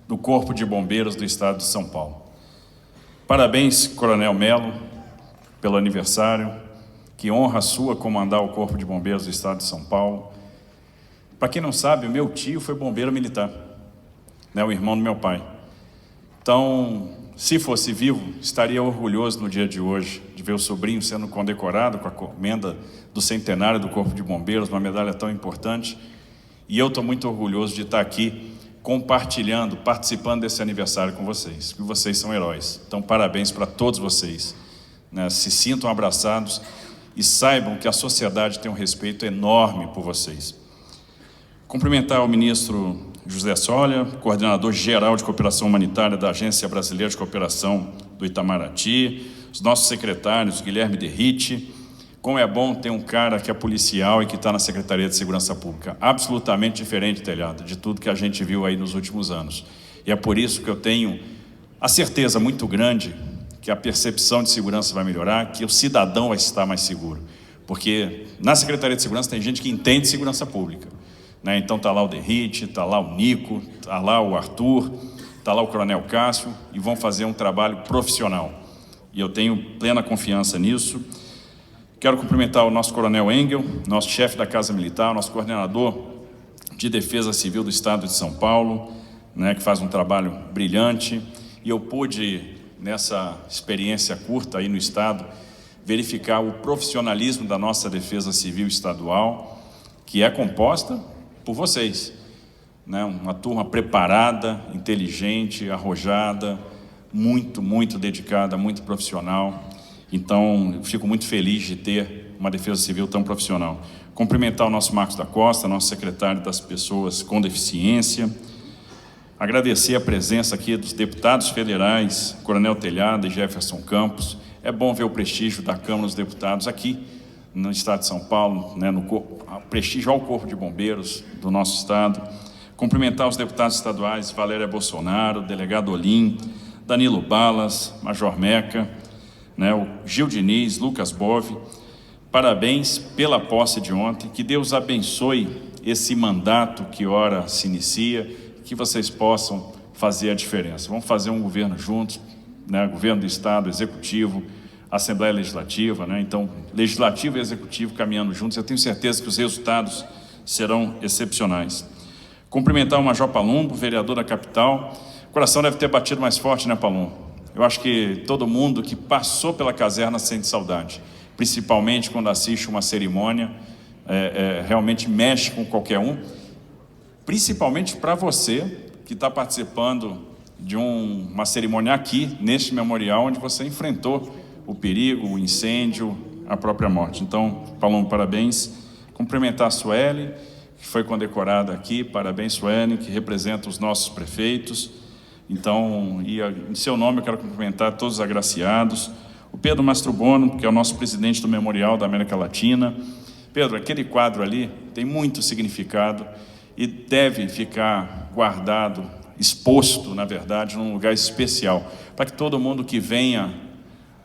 do Corpo de Bombeiros do Estado de São Paulo. Parabéns, Coronel Melo, pelo aniversário. Que honra sua comandar o Corpo de Bombeiros do Estado de São Paulo. Para quem não sabe, o meu tio foi bombeiro militar, né, o irmão do meu pai. Então, se fosse vivo, estaria orgulhoso no dia de hoje de ver o sobrinho sendo condecorado com a emenda do centenário do Corpo de Bombeiros, uma medalha tão importante. E eu estou muito orgulhoso de estar aqui compartilhando, participando desse aniversário com vocês, que vocês são heróis. Então, parabéns para todos vocês, né? Se sintam abraçados e saibam que a sociedade tem um respeito enorme por vocês. Cumprimentar o ministro José Solia, coordenador geral de cooperação humanitária da Agência Brasileira de Cooperação do Itamaraty, os nossos secretários, Guilherme Derrite. Como é bom ter um cara que é policial e que está na Secretaria de Segurança Pública. Absolutamente diferente, Telhado, de tudo que a gente viu aí nos últimos anos. E é por isso que eu tenho a certeza muito grande que a percepção de segurança vai melhorar, que o cidadão vai estar mais seguro. Porque na Secretaria de Segurança tem gente que entende segurança pública, né? Então está lá o Derrite, está lá o Nico, está lá o Arthur, está lá o Coronel Cássio, e vão fazer um trabalho profissional. E eu tenho plena confiança nisso. Quero cumprimentar o nosso Coronel Engel, nosso chefe da Casa Militar, nosso coordenador de Defesa Civil do Estado de São Paulo, né, que faz um trabalho brilhante. E eu pude, nessa experiência curta aí no Estado, verificar o profissionalismo da nossa Defesa Civil Estadual, que é composta por vocês, né? Uma turma preparada, inteligente, arrojada, muito dedicada, muito profissional. Então, eu fico muito feliz de ter uma Defesa Civil tão profissional. Cumprimentar o nosso Marcos da Costa, nosso secretário das Pessoas com Deficiência. Agradecer a presença aqui dos deputados federais, Coronel Telhado e Jefferson Campos. É bom ver o prestígio da Câmara dos Deputados aqui no Estado de São Paulo, né, prestígio ao Corpo de Bombeiros do nosso Estado. Cumprimentar os deputados estaduais Valéria Bolsonaro, delegado Olim, Danilo Balas, Major Meca, né, o Gil Diniz, Lucas Bove. Parabéns pela posse de ontem, que Deus abençoe esse mandato que ora se inicia, que vocês possam fazer a diferença. Vamos fazer um governo juntos, né, governo do Estado, Executivo, Assembleia Legislativa, né, então Legislativo e Executivo caminhando juntos. Eu tenho certeza que os resultados serão excepcionais. Cumprimentar o Major Palumbo, vereador da capital. O coração deve ter batido mais forte, né, Palumbo? Eu acho que todo mundo que passou pela caserna sente saudade, principalmente quando assiste uma cerimônia, realmente mexe com qualquer um, principalmente para você que está participando de uma cerimônia aqui, neste memorial, onde você enfrentou o perigo, o incêndio, a própria morte. Então, Palombo, parabéns. Cumprimentar a Sueli, que foi condecorada aqui. Parabéns, Sueli, que representa os nossos prefeitos. Então, em seu nome, eu quero cumprimentar todos os agraciados. O Pedro Mastrobono, que é o nosso presidente do Memorial da América Latina. Pedro, aquele quadro ali tem muito significado e deve ficar guardado, exposto, na verdade, num lugar especial, para que todo mundo que venha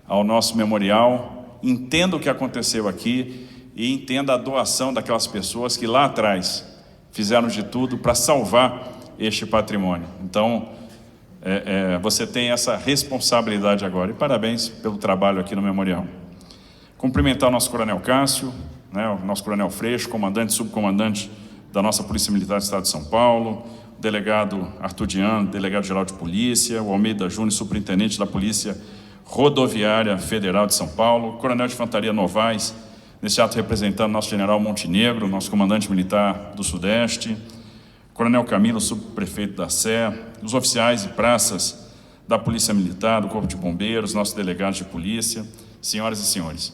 ao nosso memorial entenda o que aconteceu aqui e entenda a doação daquelas pessoas que lá atrás fizeram de tudo para salvar este patrimônio. Então, você tem essa responsabilidade agora. E parabéns pelo trabalho aqui no memorial. Cumprimentar o nosso Coronel Cássio, né, o nosso Coronel Freixo, comandante e subcomandante da nossa Polícia Militar do Estado de São Paulo, o delegado Arthur Diano, delegado-geral de polícia, o Almeida Júnior, superintendente da Polícia Rodoviária Federal de São Paulo, o Coronel de Infantaria Novaes, nesse ato representando nosso general Montenegro, nosso comandante militar do Sudeste, Coronel Camilo, subprefeito da Sé, os oficiais e praças da Polícia Militar, do Corpo de Bombeiros, nossos delegados de polícia, senhoras e senhores.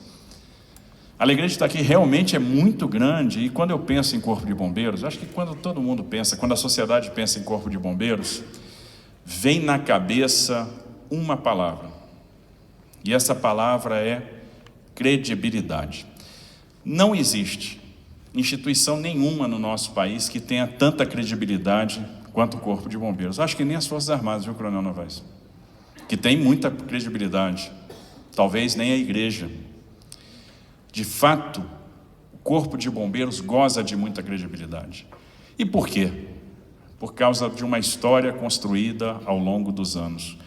A alegria de estar aqui realmente é muito grande, e quando eu penso em Corpo de Bombeiros, acho que quando todo mundo pensa, quando a sociedade pensa em Corpo de Bombeiros, vem na cabeça uma palavra, e essa palavra é credibilidade. Não existe instituição nenhuma no nosso país que tenha tanta credibilidade quanto o Corpo de Bombeiros. Acho que nem as Forças Armadas, viu, Coronel Novaes? Que tem muita credibilidade. Talvez nem a igreja. De fato, o Corpo de Bombeiros goza de muita credibilidade. E por quê? por causa de uma história construída ao longo dos anos.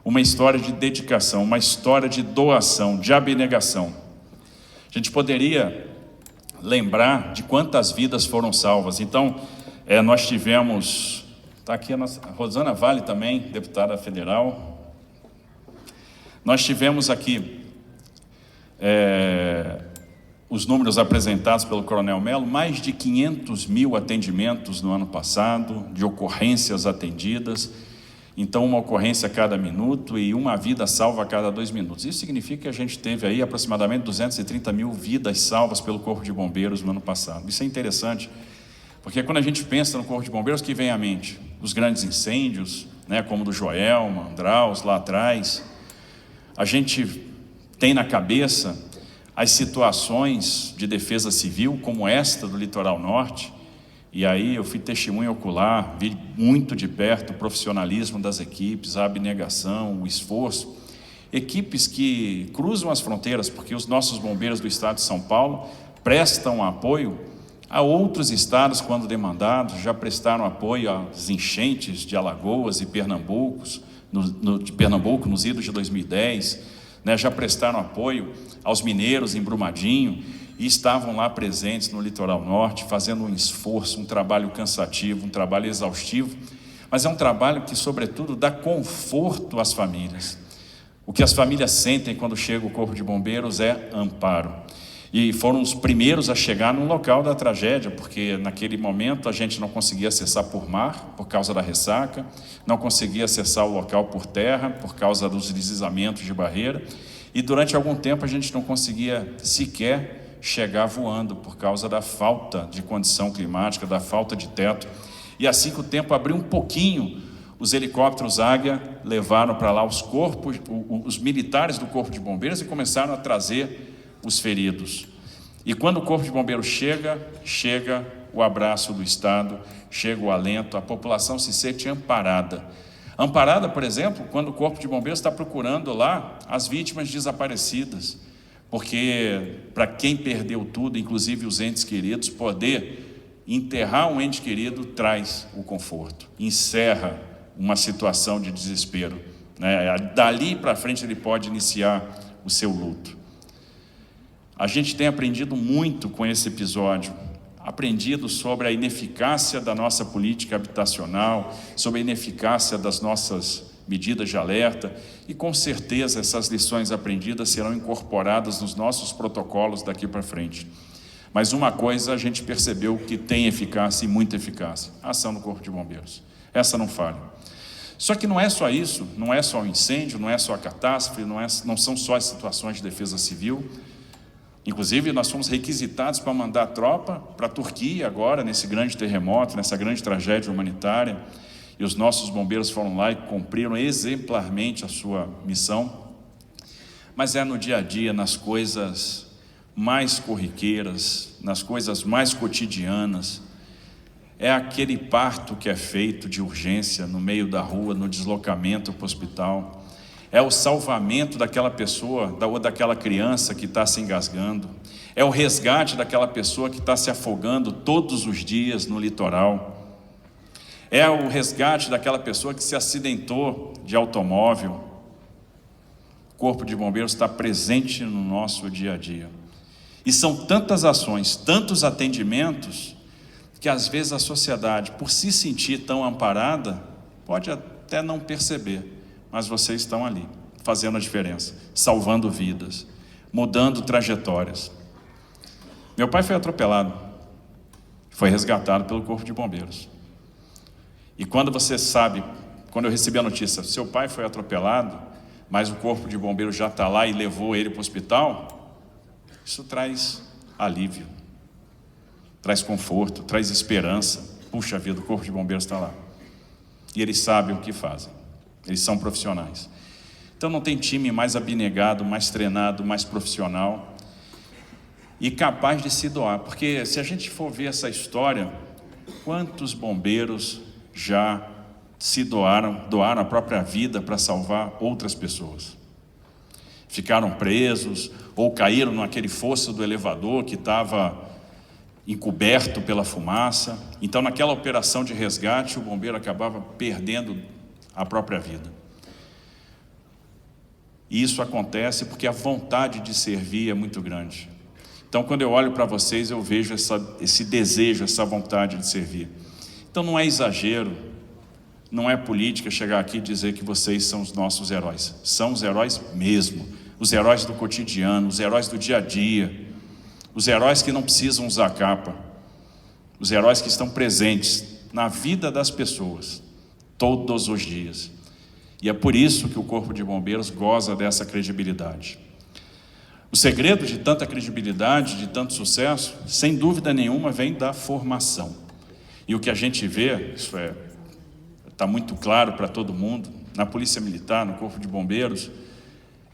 Uma história de dedicação, uma história de doação, de abnegação. A gente poderia lembrar de quantas vidas foram salvas. Então, nós tivemos, está aqui a nossa Rosana Vale também, deputada federal. Nós tivemos aqui os números apresentados pelo Coronel Mello, mais de 500 mil atendimentos no ano passado, de ocorrências atendidas. Então, uma ocorrência a cada minuto e uma vida salva a cada 2 minutos. Isso significa que a gente teve aí aproximadamente 230 mil vidas salvas pelo Corpo de Bombeiros no ano passado. Isso é interessante, porque quando a gente pensa no Corpo de Bombeiros, o que vem à mente? Os grandes incêndios, né, como o do Joelma, Andraus, lá atrás. A gente tem na cabeça as situações de defesa civil, como esta do Litoral Norte. E aí eu fui testemunha ocular, vi muito de perto o profissionalismo das equipes, a abnegação, o esforço. Equipes que cruzam as fronteiras, porque os nossos bombeiros do estado de São Paulo prestam apoio a outros estados quando demandados, já prestaram apoio às enchentes de Alagoas e Pernambuco, nos idos de 2010, né, já prestaram apoio aos mineiros em Brumadinho, e estavam lá presentes no Litoral Norte, fazendo um esforço, um trabalho cansativo, um trabalho exaustivo, mas é um trabalho que, sobretudo, dá conforto às famílias. O que as famílias sentem quando chega o Corpo de Bombeiros é amparo. E foram os primeiros a chegar no local da tragédia, porque naquele momento a gente não conseguia acessar por mar, por causa da ressaca, não conseguia acessar o local por terra, por causa dos deslizamentos de barreira, e durante algum tempo a gente não conseguia sequer chegar voando por causa da falta de condição climática, da falta de teto. E assim que o tempo abriu um pouquinho, os helicópteros Águia levaram para lá os corpos, os militares do Corpo de Bombeiros, e começaram a trazer os feridos. E quando o Corpo de Bombeiros chega o abraço do Estado, chega o alento, a população se sente amparada. Amparada, por exemplo, quando o Corpo de Bombeiros está procurando lá as vítimas desaparecidas, porque para quem perdeu tudo, inclusive os entes queridos, poder enterrar um ente querido traz o conforto, encerra uma situação de desespero, né? Dali para frente ele pode iniciar o seu luto. A gente tem aprendido muito com esse episódio, aprendido sobre a ineficácia da nossa política habitacional, sobre a ineficácia das nossas medidas de alerta, e com certeza essas lições aprendidas serão incorporadas nos nossos protocolos daqui para frente. Mas uma coisa a gente percebeu que tem eficácia, e muita eficácia: a ação do Corpo de Bombeiros. Essa não falha. Só que não é só isso, não é só o incêndio, não é só a catástrofe, não são só as situações de defesa civil. Inclusive, nós fomos requisitados para mandar tropa para a Turquia agora, nesse grande terremoto, nessa grande tragédia humanitária. E os nossos bombeiros foram lá e cumpriram exemplarmente a sua missão. Mas é no dia a dia, nas coisas mais corriqueiras, nas coisas mais cotidianas. É aquele parto que é feito de urgência no meio da rua, no deslocamento para o hospital. É o salvamento daquela pessoa ou daquela criança que está se engasgando. É o resgate daquela pessoa que está se afogando todos os dias no litoral. É o resgate daquela pessoa que se acidentou de automóvel. O Corpo de Bombeiros está presente no nosso dia a dia. E são tantas ações, tantos atendimentos, que às vezes a sociedade, por se sentir tão amparada, pode até não perceber, mas vocês estão ali, fazendo a diferença, salvando vidas, mudando trajetórias. Meu pai foi atropelado, foi resgatado pelo Corpo de Bombeiros. E quando você sabe, quando eu recebi a notícia, seu pai foi atropelado, mas o Corpo de Bombeiros já está lá e levou ele para o hospital, isso traz alívio, traz conforto, traz esperança. Puxa vida, o Corpo de Bombeiros está lá. E eles sabem o que fazem, eles são profissionais. Então não tem time mais abnegado, mais treinado, mais profissional e capaz de se doar. Porque se a gente for ver essa história, quantos bombeiros já se doaram a própria vida para salvar outras pessoas? Ficaram presos ou caíram naquele fosso do elevador que estava encoberto pela fumaça. Então, naquela operação de resgate, o bombeiro acabava perdendo a própria vida. E isso acontece porque a vontade de servir é muito grande. Então, quando eu olho para vocês, eu vejo esse desejo, essa vontade de servir. Então, não é exagero, não é política chegar aqui e dizer que vocês são os nossos heróis. São os heróis mesmo, os heróis do cotidiano, os heróis do dia a dia, os heróis que não precisam usar capa, os heróis que estão presentes na vida das pessoas, todos os dias. E é por isso que o Corpo de Bombeiros goza dessa credibilidade. O segredo de tanta credibilidade, de tanto sucesso, sem dúvida nenhuma, vem da formação. E o que a gente vê, está muito claro para todo mundo, na Polícia Militar, no Corpo de Bombeiros,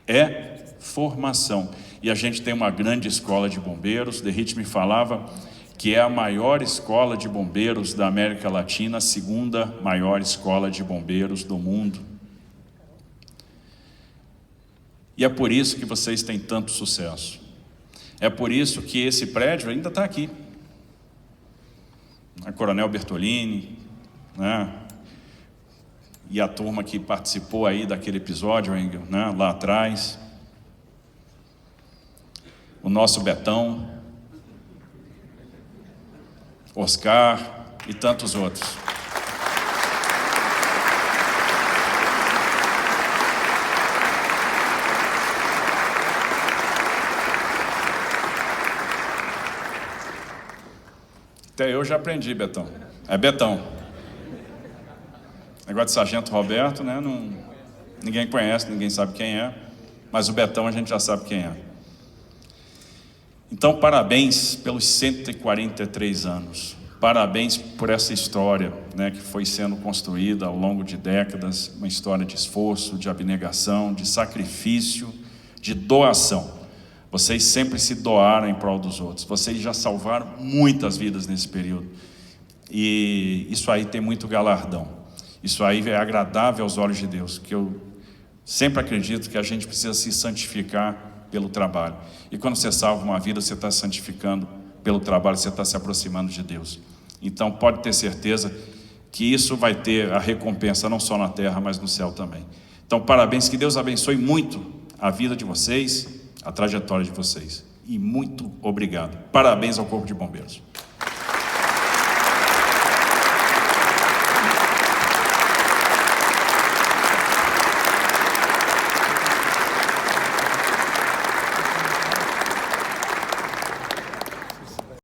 é formação. E a gente tem uma grande escola de bombeiros. Derrite me falava que é a maior escola de bombeiros da América Latina, a segunda maior escola de bombeiros do mundo. E é por isso que vocês têm tanto sucesso. É por isso que esse prédio ainda está aqui. A Coronel Bertolini, né? E a turma que participou aí daquele episódio, né? Lá atrás. O nosso Betão, Oscar e tantos outros. Até eu já aprendi, Betão. É Betão. Negócio de Sargento Roberto, né? Ninguém conhece, ninguém sabe quem é. Mas o Betão a gente já sabe quem é. Então, parabéns pelos 143 anos. Parabéns por essa história, né, que foi sendo construída ao longo de décadas. Uma história de esforço, de abnegação, de sacrifício, de doação. Vocês sempre se doaram em prol dos outros. Vocês já salvaram muitas vidas nesse período. E isso aí tem muito galardão. Isso aí é agradável aos olhos de Deus, que eu sempre acredito que a gente precisa se santificar pelo trabalho. E quando você salva uma vida, você está santificando pelo trabalho, você está se aproximando de Deus. Então pode ter certeza que isso vai ter a recompensa não só na terra, mas no céu também. Então parabéns, que Deus abençoe muito a vida de vocês, a trajetória de vocês. E muito obrigado. Parabéns ao Corpo de Bombeiros.